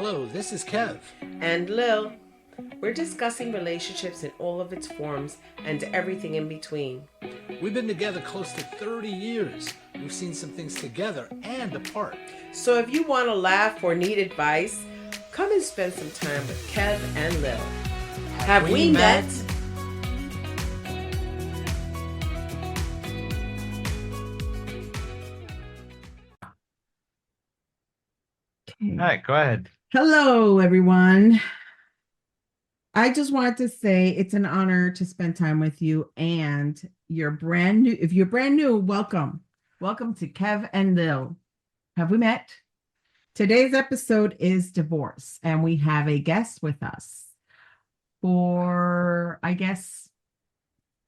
Hello, this is Kev. And Lil. We're discussing relationships in all of its forms and everything in between. We've been together close to 30 years. We've seen some things together and apart. So if you want to laugh or need advice, come and spend some time with Kev and Lil. Have we met? Okay. All right, go ahead. Hello, everyone. I just wanted to say it's an honor to spend time with you, and you're brand new. If you're brand new, welcome. Welcome to Kev and Lil. Have we met? Today's episode is divorce, and we have a guest with us for, I guess,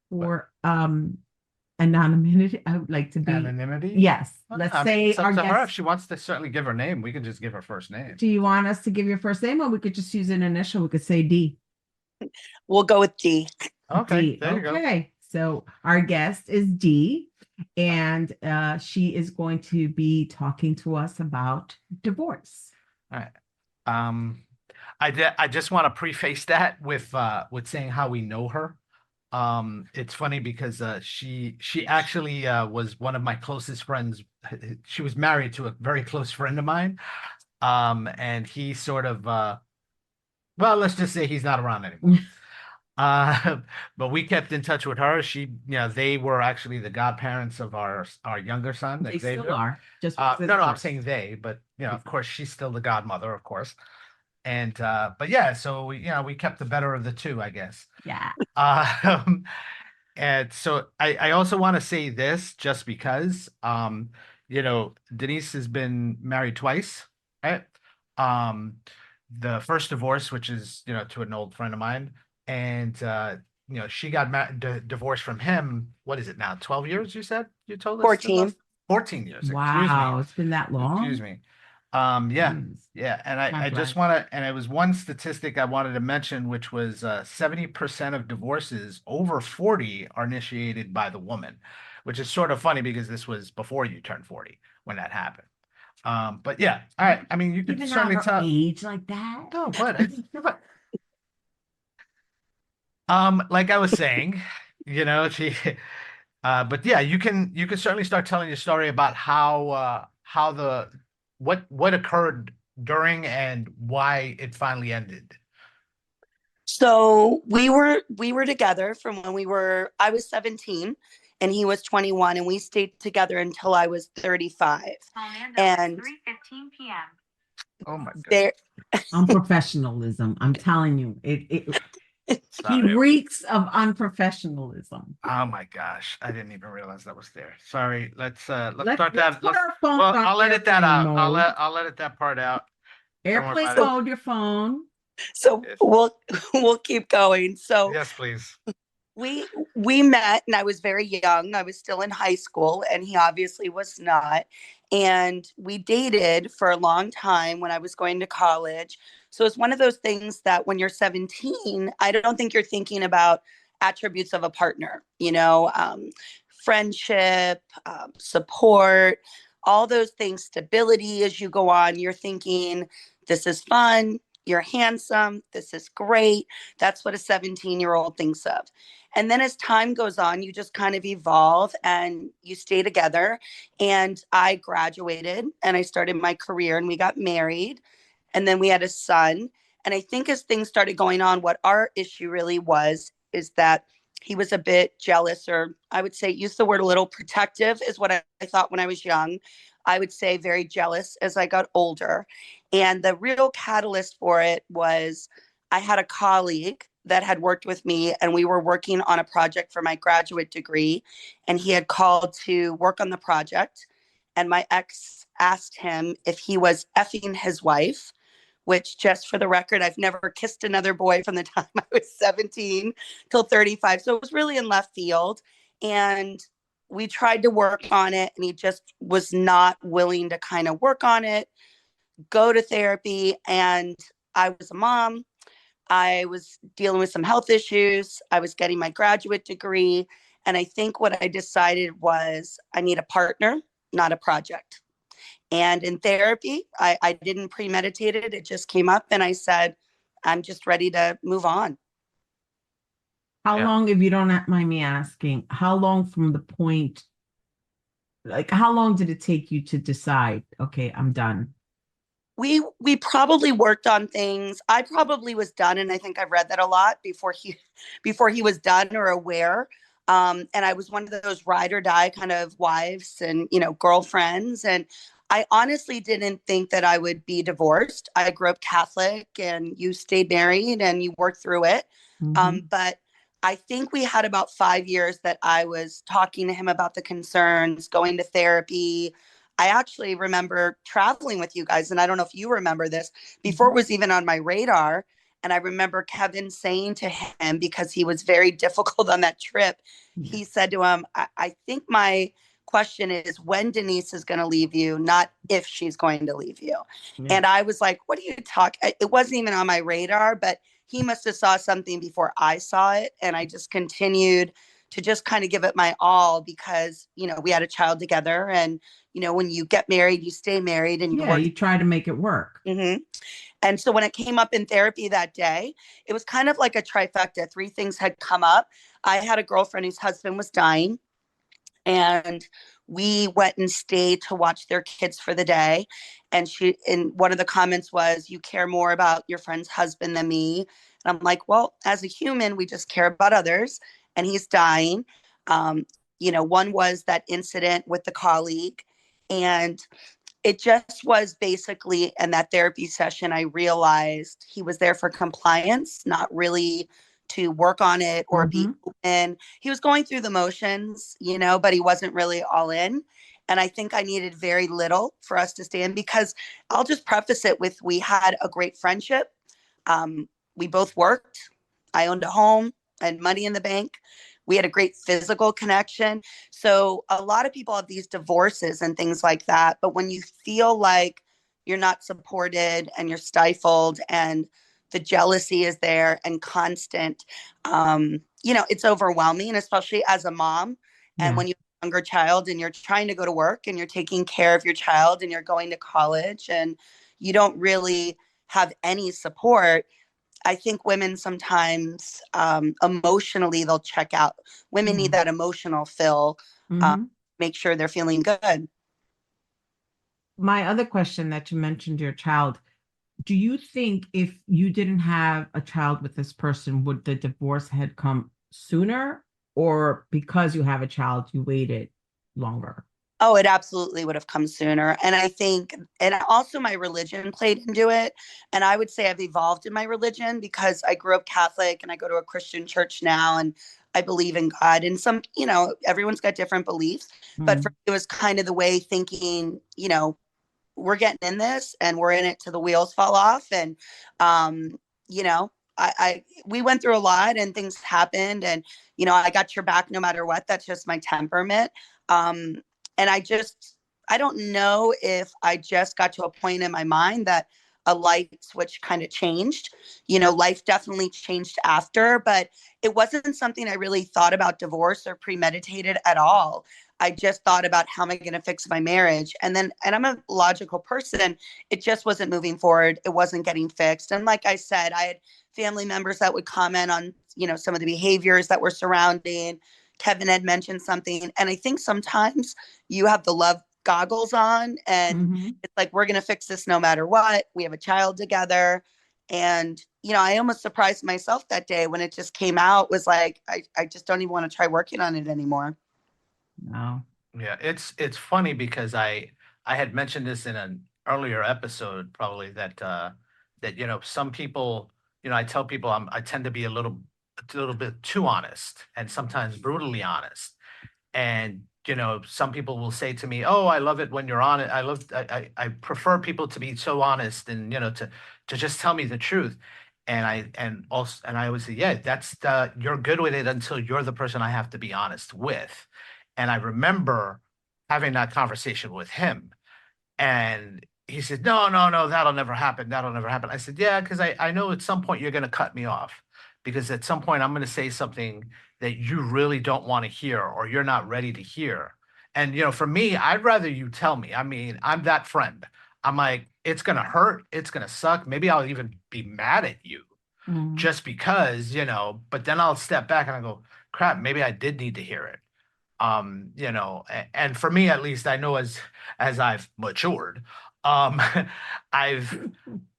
for anonymity. I would like to be Anonymity? Yes. Well, Let's I mean, say it's up our to her. If guest. she wants to certainly give her name, we can just give her first name. Do you want us to give your first name, or we could just use an initial? We could say D. We'll go with D. Okay, D. there you go. Okay, so our guest is D, and she is going to be talking to us about divorce. All right. I just want to preface that with saying how we know her. It's funny because she actually was one of my closest friends. She was married to a very close friend of mine. And he sort of well, let's just say he's not around anymore. But we kept in touch with her. They were actually the godparents of our younger son, They Xavier. still are. Just No, I'm divorce. saying they, but of course, she's still the godmother, of course. And but yeah, so we kept the better of the two, I guess. Yeah. And so I also want to say this just because Denise has been married twice, right? Um, the first divorce, which is to an old friend of mine, and she got divorced from him. What is it now? 12 years, you said? You told us? 14. 14 years. Wow, it's been that long. Excuse me. Yeah. Jeez. Yeah, and Time I just flies. want to, and it was one statistic I wanted to mention, which was 70% of divorces over 40 are initiated by the woman, which is sort of funny because this was before you turned 40 when that happened. But yeah, all right. I mean, you could Even certainly at her tell. age like that. No, but like I was saying, she, but yeah, you can certainly start telling your story about how what occurred during and why it finally ended. So we were together from when I was 17 and he was 21, and we stayed together until I was 35. And 3:15 p.m. Oh my God. there Unprofessionalism. I'm telling you, he Sorry. reeks of unprofessionalism. Oh my gosh, I didn't even realize that was there. Sorry. Let's start Let's that. put our phone Well, on I'll edit that out. airplane I'll mode. I'll edit that part out. Don't worry Airplane about it. mode, your phone. so Yes. we'll keep going. So Yes, please. we met, and I was very young. I was still in high school, and he obviously was not. And we dated for a long time when I was going to college. So it's one of those things that when you're 17, I don't think you're thinking about attributes of a partner, friendship, support, all those things, stability as you go on. You're thinking, this is fun. You're handsome. This is great. That's what a 17-year-old thinks of. And then as time goes on, you just kind of evolve and you stay together. And I graduated and I started my career, and we got married, and then we had a son. And I think as things started going on, what our issue really was is that he was a bit jealous, or I would say, use the word a little protective, is what I thought when I was young. I would say very jealous as I got older. And the real catalyst for it was I had a colleague that had worked with me, and we were working on a project for my graduate degree, and he had called to work on the project. And my ex asked him if he was effing his wife, which, just for the record, I've never kissed another boy from the time I was 17 till 35. So it was really in left field. And we tried to work on it, and he just was not willing to kind of work on it, go to therapy. And I was a mom. I was dealing with some health issues. I was getting my graduate degree. And I think what I decided was I need a partner, not a project. And in therapy, I didn't premeditate it. It just came up and I said, I'm just ready to move on. How Yeah. long, if you don't mind me asking, how long from the point, like how long did it take you to decide, okay, I'm done? We probably worked on things. I probably was done, and I think I read that a lot before he was done or aware. And I was one of those ride or die kind of wives and girlfriends. And I honestly didn't think that I would be divorced. I grew up Catholic, and you stayed married and you worked through it. Hmm. But I think we had about 5 years that I was talking to him about the concerns, going to therapy. I actually remember traveling with you guys, and I don't know if you remember this, before it Hmm. was even on my radar. And I remember Kevin saying to him, because he was very difficult on that trip, Yeah. he said to him, I think my question is when Denise is going to leave you, not if she's going to leave you. Yeah. And I was like, what are you talking? It wasn't even on my radar, but he must have saw something before I saw it. And I just continued to just kind of give it my all because, we had a child together. And, when you get married, you stay married and you Yeah, work. you try to make it work. Mm-hmm. And so when it came up in therapy that day, it was kind of like a trifecta. Three things had come up. I had a girlfriend whose husband was dying, and we went and stayed to watch their kids for the day. And one of the comments was, you care more about your friend's husband than me. And I'm like, well, as a human, we just care about others. And he's dying. One was that incident with the colleague. And it just was basically in that therapy session, I realized he was there for compliance, not really to work on it or be Hmm. open. He was going through the motions, but he wasn't really all in. And I think I needed very little for us to stay in because I'll just preface it with we had a great friendship. Um, we both worked. I owned a home and money in the bank. We had a great physical connection. So a lot of people have these divorces and things like that. But when you feel like you're not supported and you're stifled and the jealousy is there and constant, it's overwhelming, especially as a mom. And Yeah. when you have a younger child and you're trying to go to work and you're taking care of your child and you're going to college and you don't really have any support, I think women sometimes emotionally they'll check out. Women Yeah. need that emotional fill, uh, Hmm. make sure they're feeling good. My other question that you mentioned your child, do you think if you didn't have a child with this person, would the divorce had come sooner, or because you have a child, you waited longer? Oh, it absolutely would have come sooner. And I think, and also my religion played into it. And I would say I've evolved in my religion because I grew up Catholic and I go to a Christian church now and I believe in God. And everyone's got different beliefs. But for Mm. me, it was kind of the way thinking, we're getting in this and we're in it till the wheels fall off. And, um, you know, we went through a lot and things happened and, I got your back no matter what. That's just my temperament. Um, and I don't know if I just got to a point in my mind that a light switch kind of changed. Life definitely changed after, but it wasn't something I really thought about divorce or premeditated at all. I just thought about how am I going to fix my marriage? And I'm a logical person. It just wasn't moving forward. It wasn't getting fixed. And like I said, I had family members that would comment on, some of the behaviors that were surrounding. Kevin had mentioned something. And I think sometimes you have the love goggles on and Hmm. it's like, we're going to fix this no matter what. We have a child together. And, I almost surprised myself that day when it just came out, was like, I just don't even want to try working on it anymore. No. Yeah, it's funny because I had mentioned this in an earlier episode, probably that some people, I tell people I tend to be a little bit too honest and sometimes brutally honest. And some people will say to me, "Oh, I love it when you're honest. I prefer people to be so honest and to just tell me the truth." And I always say, "Yeah, you're good with it until you're the person I have to be honest with." And I remember having that conversation with him, and he said, "No, no, no, that'll never happen. That'll never happen." I said, "Yeah, because I know at some point you're going to cut me off, because at some point I'm going to say something that you really don't want to hear or you're not ready to hear. And for me, I'd rather you tell me. I mean, I'm that friend. I'm like, it's gonna hurt, it's gonna suck. Maybe I'll even be mad at you Mm. just because, but then I'll step back and I go, crap, maybe I did need to hear it. And for me at least, I know as I've matured, um, I've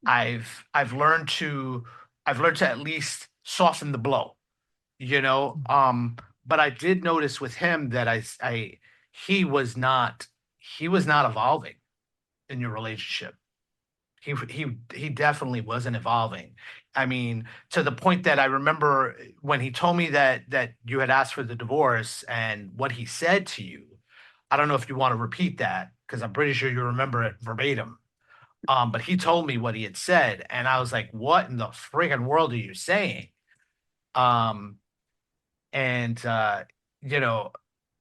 I've learned to at least soften the blow, you know. But I did notice with him that he was not he was not evolving in your relationship. He definitely wasn't evolving. I mean, to the point that I remember when he told me that you had asked for the divorce and what he said to you. I don't know if you want to repeat that because I'm pretty sure you remember it verbatim. But he told me what he had said, and I was like, "What in the friggin' world are you saying?" Um, and you know,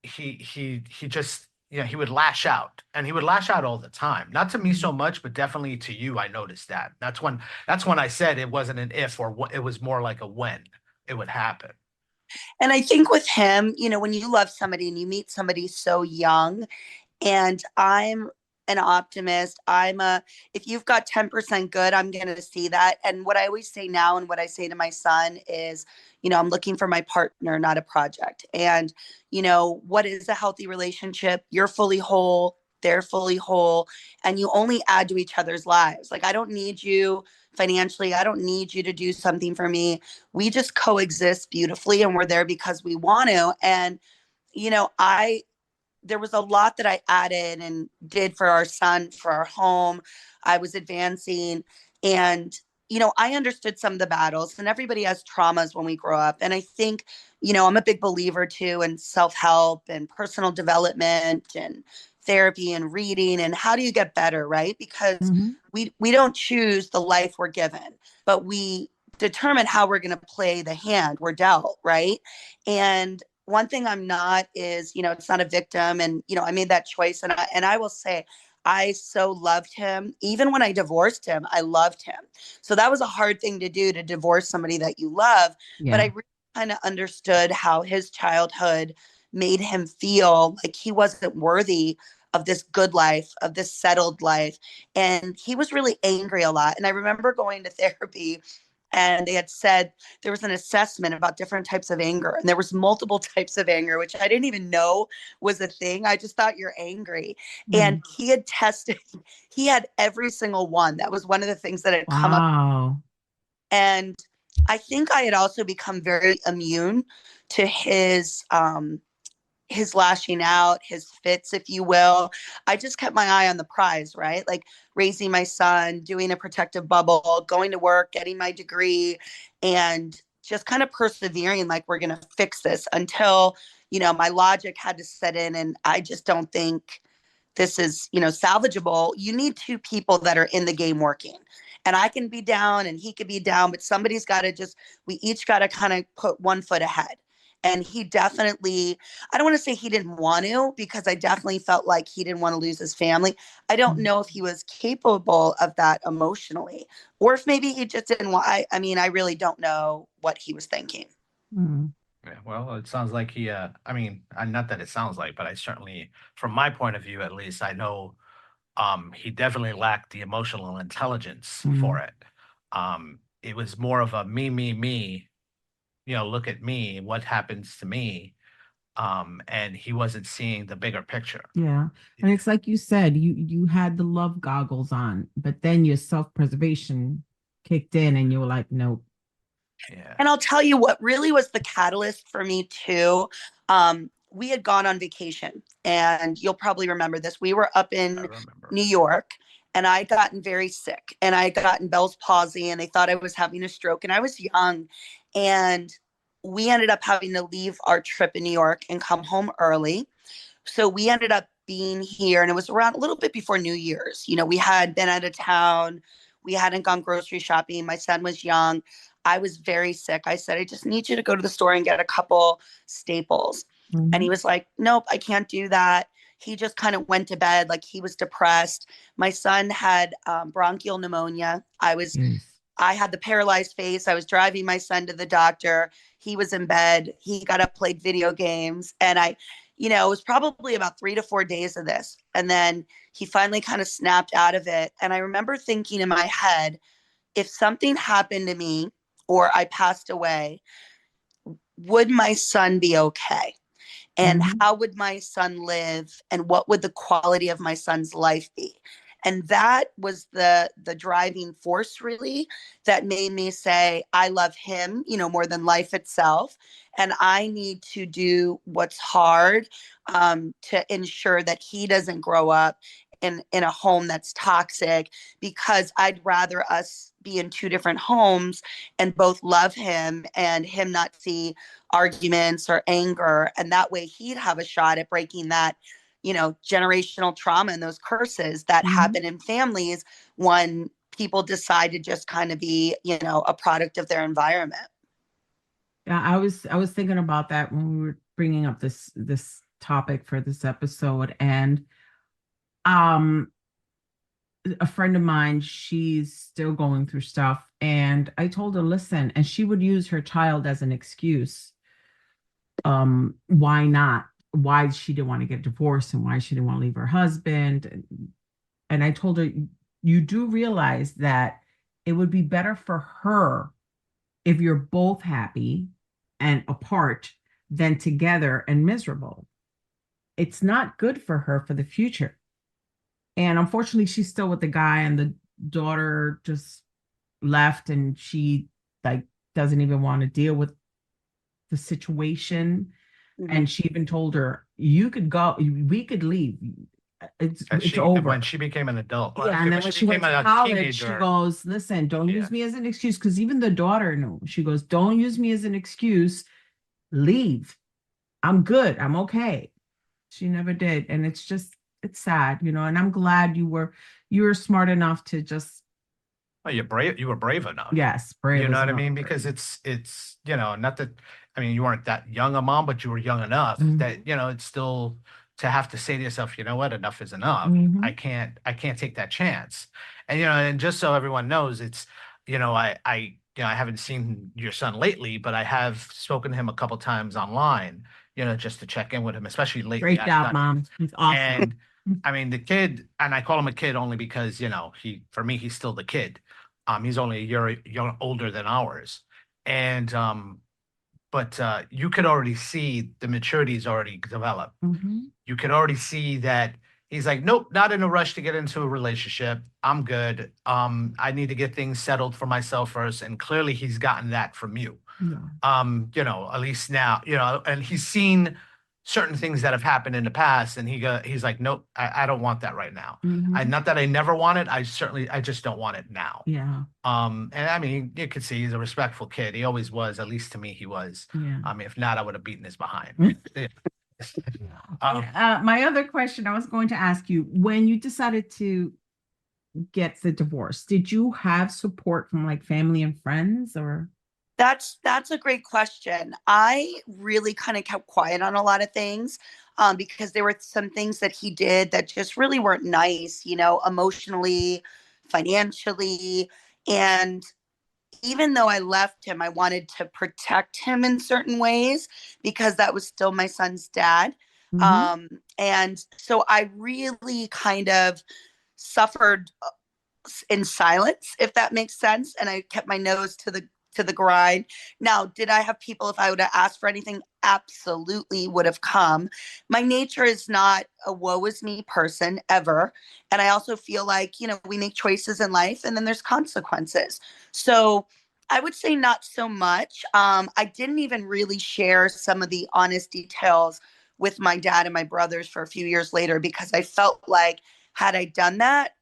he just he would lash out, and he would lash out all the time. Not to me so much, but definitely to you. I noticed that. That's when I said it wasn't an if or what, it was more like a when it would happen. And I think with him, when you love somebody and you meet somebody so young, and I'm an optimist. If you've got 10% good, I'm going to see that. And what I always say now and what I say to my son is, I'm looking for my partner, not a project. And, what is a healthy relationship? You're fully whole, they're fully whole, and you only add to each other's lives. Like, I don't need you financially. I don't need you to do something for me. We just coexist beautifully, and we're there because we want to. And, I there was a lot that I added and did for our son, for our home. I was advancing. And, I understood some of the battles, and everybody has traumas when we grow up. And I think, I'm a big believer too in self help and personal development and therapy and reading. And how do you get better, right? Because Mhm. we don't choose the life we're given, but we determine how we're going to play the hand we're dealt, right? And one thing I'm not is, it's not a victim. And, I made that choice. And I will say, I so loved him. Even when I divorced him, I loved him. So that was a hard thing to do, to divorce somebody that you love. But I Yeah. really kind of understood how his childhood made him feel like he wasn't worthy of this good life, of this settled life. And he was really angry a lot. And I remember going to therapy, and they had said there was an assessment about different types of anger, and there was multiple types of anger, which I didn't even know was a thing. I just thought you're angry. And Mm. he had tested, he had every single one. That was one of the things that had come up. Wow. And I think I had also become very immune to his lashing out, his fits, if you will. I just kept my eye on the prize, right? Like raising my son, doing a protective bubble, going to work, getting my degree, and just kind of persevering like we're going to fix this until, my logic had to set in. And I just don't think this is, salvageable. You need two people that are in the game working. And I can be down and he could be down, but somebody's got to we each got to kind of put one foot ahead. And he definitely, I don't want to say he didn't want to, because I definitely felt like he didn't want to lose his family. I don't Mm. know if he was capable of that emotionally, or if maybe he just didn't want, I mean, I really don't know what he was thinking. Mm. Yeah, well, it sounds like I mean, not that it sounds like, but I certainly, from my point of view at least, I know he definitely lacked the emotional intelligence for Mm. it. It was more of a me, look at me, what happens to me. And he wasn't seeing the bigger picture. Yeah. And it's like you said, you had the love goggles on, but then your self-preservation kicked in and you were like, nope. Yeah, And I'll tell you what really was the catalyst for me too. We had gone on vacation, and you'll probably remember this. We were up I in remember. New York, and I had gotten very sick, and I had gotten Bell's palsy, and they thought I was having a stroke, and I was young. And we ended up having to leave our trip in New York and come home early. So we ended up being here, and it was around a little bit before New Year's. We had been out of town, we hadn't gone grocery shopping, my son was young, I was very sick. I said, I just need you to go to the store and get a couple staples. And he Mhm. was like, nope, I can't do that. He just kind of went to bed, like he was depressed. My son had bronchial pneumonia. Yes. I had the paralyzed face. I was driving my son to the doctor. He was in bed. He got up, played video games. And it was probably about 3 to 4 days of this. And then he finally kind of snapped out of it. And I remember thinking in my head, if something happened to me or I passed away, would my son be okay? And Mhm. how would my son live, and what would the quality of my son's life be? And that was the driving force, really, that made me say I love him, more than life itself, and I need to do what's hard, to ensure that he doesn't grow up in a home that's toxic, because I'd rather us be in two different homes and both love him and him not see arguments or anger, and that way he'd have a shot at breaking that generational trauma and those curses that Mhm. happen in families when people decide to just kind of be a product of their environment. Yeah, I was thinking about that when we were bringing up this topic for this episode, and um a friend of mine, she's still going through stuff, and I told her, listen, and she would use her child as an excuse. Why not? Why she didn't want to get divorced and why she didn't want to leave her husband. And I told her, you do realize that it would be better for her if you're both happy and apart than together and miserable. It's not good for her for the future. And unfortunately, she's still with the guy, and the daughter just left, and she like doesn't even want to deal with the situation. Mhm. And she even told her, "You could go, we could leave. It's When over." she became an adult, Yeah, and then when when she she went became to a college, she teenager, goes, "Listen, don't yeah. use me as an excuse." Because even the daughter knew. She goes, "Don't use me as an excuse. Leave. I'm good. I'm okay." She never did, and it's sad, And I'm glad you were smart enough to just, Well, you were brave enough. yes, brave You know as what I enough. mean? Because it's, not that, I mean, you weren't that young a mom, but you were young enough that, Mhm. it's still to have to say to yourself, you know what, enough is enough. Mhm. I can't take that chance. And just so everyone knows, it's, I haven't seen your son lately, but I have spoken to him a couple times online, just to check in with him, especially lately. Great I've job, done it. mom. It's awesome. And I mean, the kid, and I call him a kid only because, for me, he's still the kid. He's only a year older than ours. And, but you could already see the maturity is already developed. Mhm. You could already see that he's like, nope, not in a rush to get into a relationship. I'm good. I need to get things settled for myself first. And clearly he's gotten that from you. Yeah. At least now, and he's seen certain things that have happened in the past, and he's like, nope, I don't want that right now. Mhm. Not that I never want it, I just don't want it now. Yeah. And I mean, you could see he's a respectful kid. He always was, at least to me, he was. Yeah. If not, I would have beaten his behind. Yeah. And, my other question I was going to ask you, when you decided to get the divorce, did you have support from like family and friends or? That's a great question. I really kind of kept quiet on a lot of things, because there were some things that he did that just really weren't nice, emotionally, financially. And even though I left him, I wanted to protect him in certain ways because that was still my son's dad. Mhm. And so I really kind of suffered in silence, if that makes sense. And I kept my nose to the grind. Now, did I have people, if I would have asked for anything, absolutely would have come. My nature is not a woe is me person ever. And I also feel like, we make choices in life and then there's consequences. So I would say not so much. I didn't even really share some of the honest details with my dad and my brothers for a few years later because I felt like had I done that,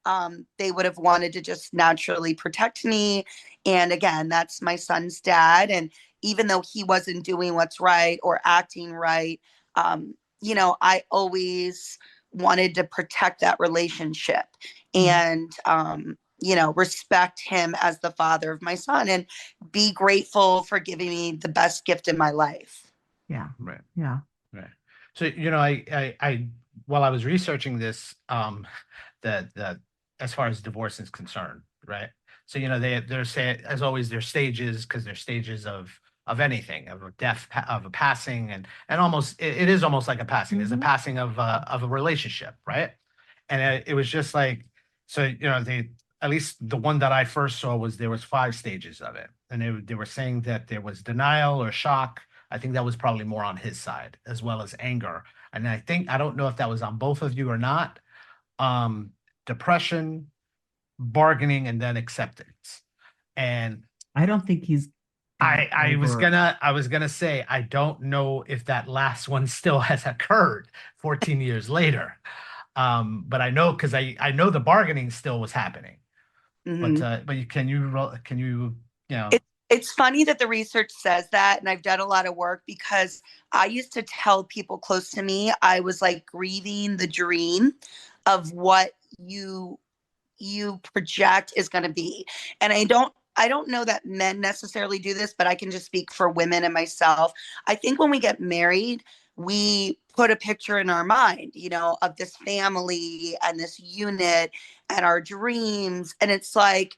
they would have wanted to just naturally protect me. And again, that's my son's dad. And even though he wasn't doing what's right or acting right, I always wanted to protect that relationship Mhm. and, respect him as the father of my son and be grateful for giving me the best gift in my life. Yeah. Right. Yeah. Right. So, while I was researching this, that as far as divorce is concerned, right? So, they're saying, as always, there's stages because there's stages of of anything, of a death, of a passing, and almost it is almost like a passing. There's a passing of a relationship, right? And it was just like, so they, at least the one that I first saw, was there was 5 stages of it, and they were saying that there was denial or shock. I think that was probably more on his side, as well as anger. And I don't know if that was on both of you or not. Um, Depression, bargaining, and then acceptance. And I don't think he's got over. I was gonna say, I don't know if that last one still has occurred 14 years later. But I know, because I know the bargaining still was happening. Mhm. But can you, It's funny that the research says that, and I've done a lot of work because I used to tell people close to me I was like grieving the dream of what you project is going to be. And I don't know that men necessarily do this, but I can just speak for women and myself. I think when we get married, we put a picture in our mind, of this family and this unit and our dreams, and it's like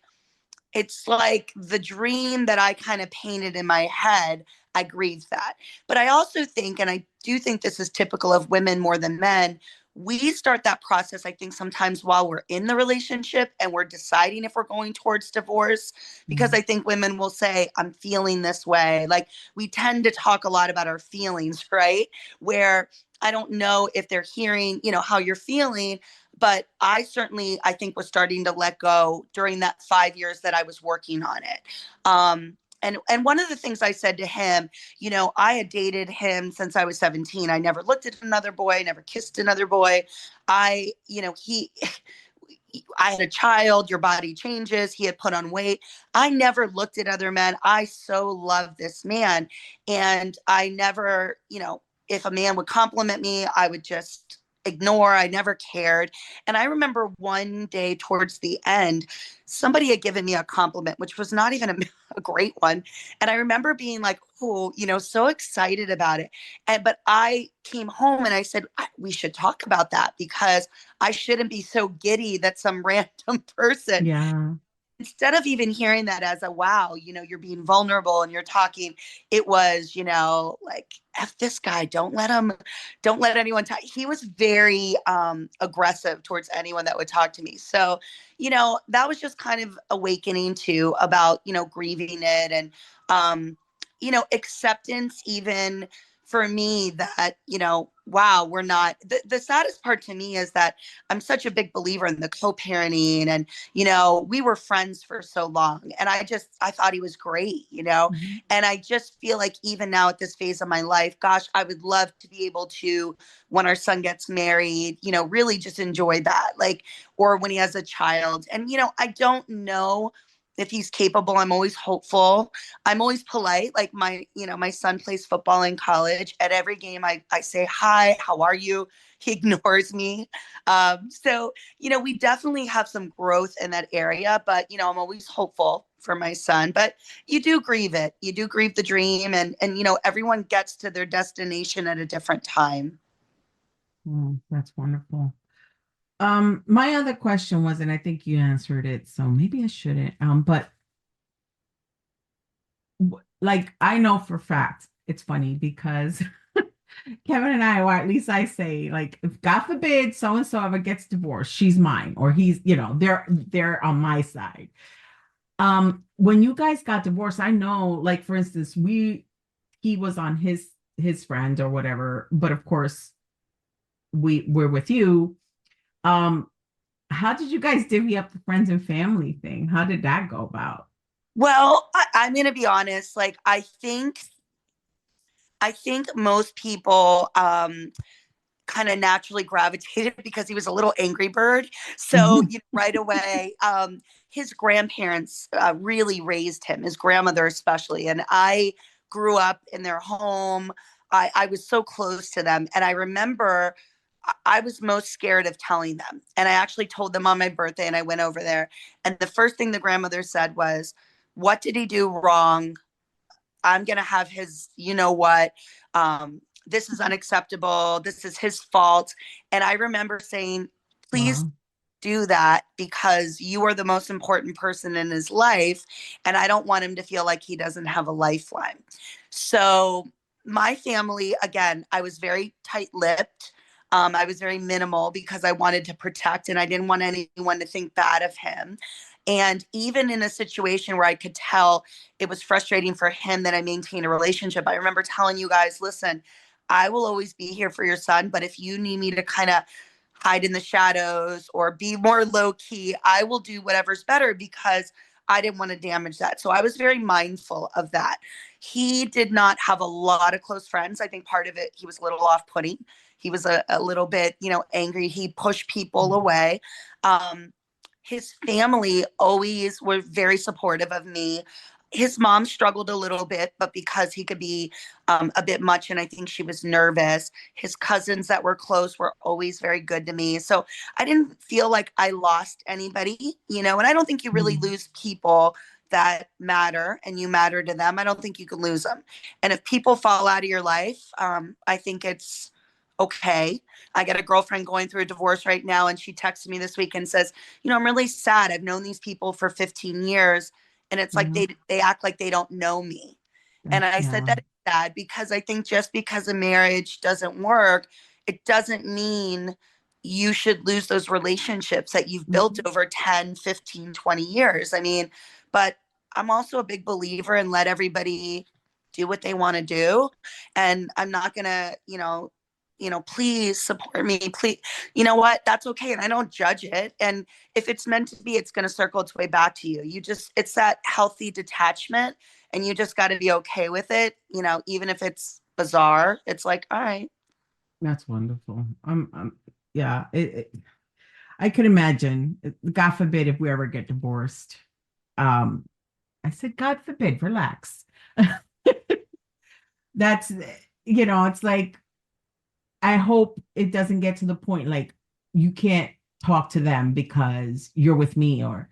the dream that I kind of painted in my head. I grieve that. But I also think, and I do think this is typical of women more than men, we start that process, I think, sometimes while we're in the relationship and we're deciding if we're going towards divorce. Because I think women will say, I'm feeling this way. Like, we tend to talk a lot about our feelings, right? Where I don't know if they're hearing, how you're feeling, but I think, was starting to let go during that 5 years that I was working on it. And one of the things I said to him, I had dated him since I was 17. I never looked at another boy, I never kissed another boy. He I had a child, your body changes. He had put on weight. I never looked at other men. I so loved this man. And I never, if a man would compliment me, I would just ignore. I never cared. And I remember one day towards the end, somebody had given me a compliment, which was not even a great one. And I remember being like, oh, so excited about it. But I came home and I said, we should talk about that, because I shouldn't be so giddy that some random person, Yeah. instead of even hearing that as a wow, you're being vulnerable and you're talking, it was, like, F this guy, don't let anyone talk. He was very aggressive towards anyone that would talk to me. So, that was just kind of awakening too about, grieving it, and, acceptance, even for me, that, wow, we're not, the saddest part to me is that I'm such a big believer in the co-parenting, and we were friends for so long, and I thought he was great, Mhm. and I just feel like even now at this phase of my life, gosh, I would love to be able to, when our son gets married, really just enjoy that, like, or when he has a child. And, I don't know if he's capable. I'm always hopeful. I'm always polite. Like, my son plays football in college. At every game, I say, hi, how are you? He ignores me. So, we definitely have some growth in that area, but, I'm always hopeful for my son. But you do grieve it. You do grieve the dream, and, everyone gets to their destination at a different time. Oh, that's wonderful. My other question was, and I think you answered it, so maybe I shouldn't. But like, I know for a fact, it's funny because Kevin and I, or at least I say, like, if God forbid so and so ever gets divorced, she's mine, or he's, they're on my side. When you guys got divorced, I know, like, for instance, he was on his friend or whatever, but of course we're with you. Um, how did you guys divvy up the friends and family thing? How did that go about? Well, I'm going to be honest. Like, I think most people kind of naturally gravitated because he was a little angry bird. So, Mhm. right away, his grandparents really raised him, his grandmother especially. And I grew up in their home. I was so close to them. And I remember I was most scared of telling them. And I actually told them on my birthday, and I went over there. And the first thing the grandmother said was, what did he do wrong? I'm going to have his, what, this is unacceptable. This is his fault. And I remember saying, please Wow. do that because you are the most important person in his life. And I don't want him to feel like he doesn't have a lifeline. So, my family, again, I was very tight lipped. I was very minimal because I wanted to protect and I didn't want anyone to think bad of him. And even in a situation where I could tell it was frustrating for him that I maintained a relationship, I remember telling you guys, listen, I will always be here for your son, but if you need me to kind of hide in the shadows or be more low key, I will do whatever's better because I didn't want to damage that. So I was very mindful of that. He did not have a lot of close friends. I think part of it, he was a little off putting. He was a little bit, angry. He pushed people away. Um, his family always were very supportive of me. His mom struggled a little bit, but because he could be a bit much, and I think she was nervous. His cousins that were close were always very good to me. So I didn't feel like I lost anybody, and I don't think you really lose people that matter and you matter to them. I don't think you can lose them. And if people fall out of your life, I think it's okay. I got a girlfriend going through a divorce right now, and she texted me this week and says, I'm really sad. I've known these people for 15 years, and it's like Yeah. they act like they don't know me. And I said Yeah. that is sad because I think just because a marriage doesn't work, it doesn't mean you should lose those relationships that you've built Mhm. over 10, 15, 20 years. I mean, but I'm also a big believer in let everybody do what they want to do. And I'm not gonna, please support me. Please, you know what? That's okay. And I don't judge it. And if it's meant to be, it's gonna circle its way back to you. It's that healthy detachment and you just got to be okay with it, even if it's bizarre. It's like, all right. That's wonderful. Yeah, I could imagine, God forbid, if we ever get divorced. Um, I said, God forbid, relax. That's, it's like, I hope it doesn't get to the point like you can't talk to them because you're with me, or,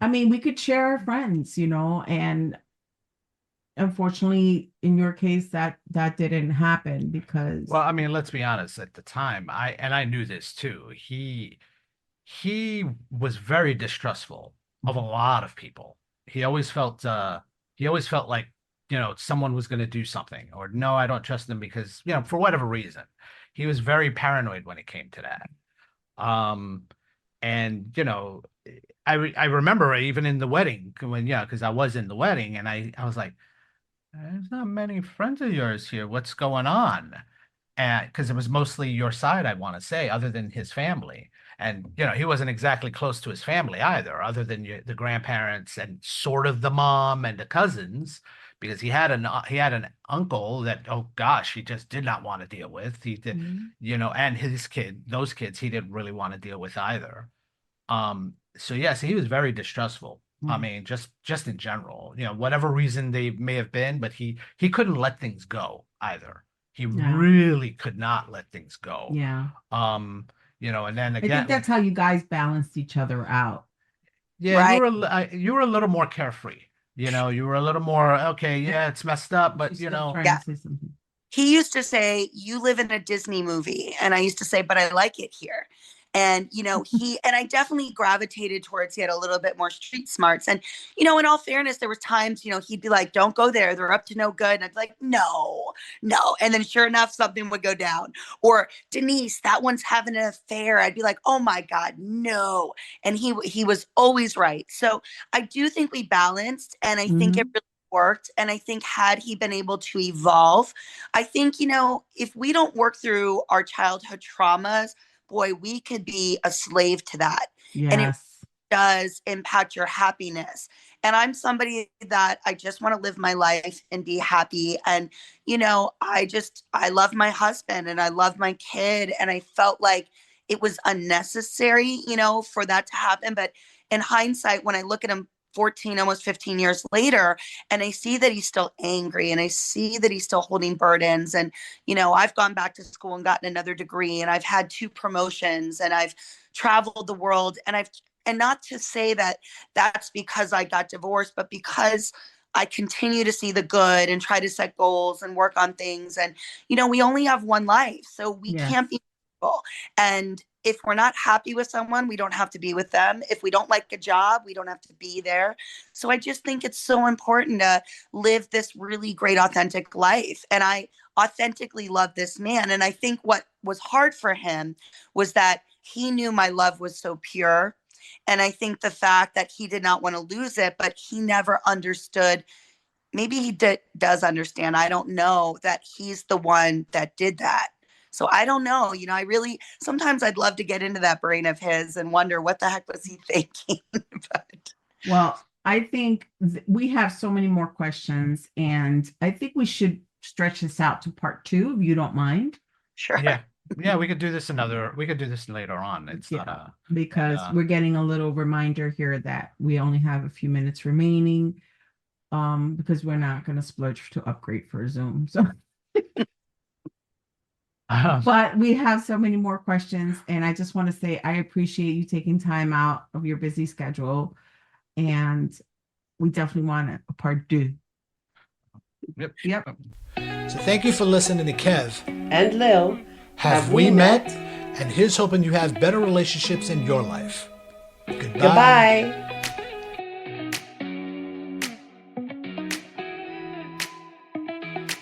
I mean, we could share our friends, and unfortunately, in your case, that didn't happen because, Well, I mean, let's be honest. At the time, I knew this too. He was very distrustful of a lot of people. He always felt he always felt like, someone was going to do something, or no, I don't trust them because, for whatever reason. He was very paranoid when it came to that. Um, and I remember even in the wedding when, because I was in the wedding and I was like, there's not many friends of yours here. What's going on? And because it was mostly your side, I want to say, other than his family. And he wasn't exactly close to his family either, other than the grandparents and sort of the mom and the cousins, because he had an uncle that, oh gosh, he just did not want to deal with. He did, Mhm. and those kids he didn't really want to deal with either. So yes, he was very distrustful. I Mhm. mean, just in general, whatever reason they may have been, but he couldn't let things go either. He Yeah, really could not let things go. yeah. Um, and then I think again, that's how you guys balanced each other out. yeah, Right. you were a little more carefree. You were a little more okay. Yeah, it's messed up, but She's still trying Yeah. to say something. He used to say, "You live in a Disney movie." And I used to say, "But I like it here." And, and I definitely gravitated towards, he had a little bit more street smarts. And, in all fairness, there was times, he'd be like, "Don't go there. They're up to no good." And I'd be like, "No, no." And then sure enough, something would go down. Or Denise, that one's having an affair. I'd be like, "Oh my God, no." And he was always right. So I do think we balanced, and I think it Hmm. really worked. And I think had he been able to evolve, I think, if we don't work through our childhood traumas, boy, we could be a slave to that. And it Yes. does impact your happiness. And I'm somebody that I just want to live my life and be happy. And, I love my husband and I love my kid. And I felt like it was unnecessary, for that to happen. But in hindsight, when I look at him 14, almost 15 years later, and I see that he's still angry and I see that he's still holding burdens. And, I've gone back to school and gotten another degree and I've had 2 promotions and I've traveled the world and not to say that that's because I got divorced, but because I continue to see the good and try to set goals and work on things. And, we only have one life, so we Yes. can't be miserable. And if we're not happy with someone, we don't have to be with them. If we don't like a job, we don't have to be there. So I just think it's so important to live this really great, authentic life. And I authentically love this man. And I think what was hard for him was that he knew my love was so pure. And I think the fact that he did not want to lose it, but he never understood. Maybe he does understand. I don't know that he's the one that did that. So I don't know. You know, I really, sometimes I'd love to get into that brain of his and wonder what the heck was he thinking. But Well, I think we have so many more questions, and I think we should stretch this out to part 2, if you don't mind. sure. Yeah, we could do this later on. It's Yeah, not because uh, we're getting a little reminder here that we only have a few minutes remaining, because we're not going to splurge to upgrade for Zoom. So, but we have so many more questions, and I just want to say I appreciate you taking time out of your busy schedule, and we definitely want a part 2. Yep. So thank you for listening to Kev. And Lil, Have we met? And here's hoping you have better relationships in your life. Goodbye. Goodbye.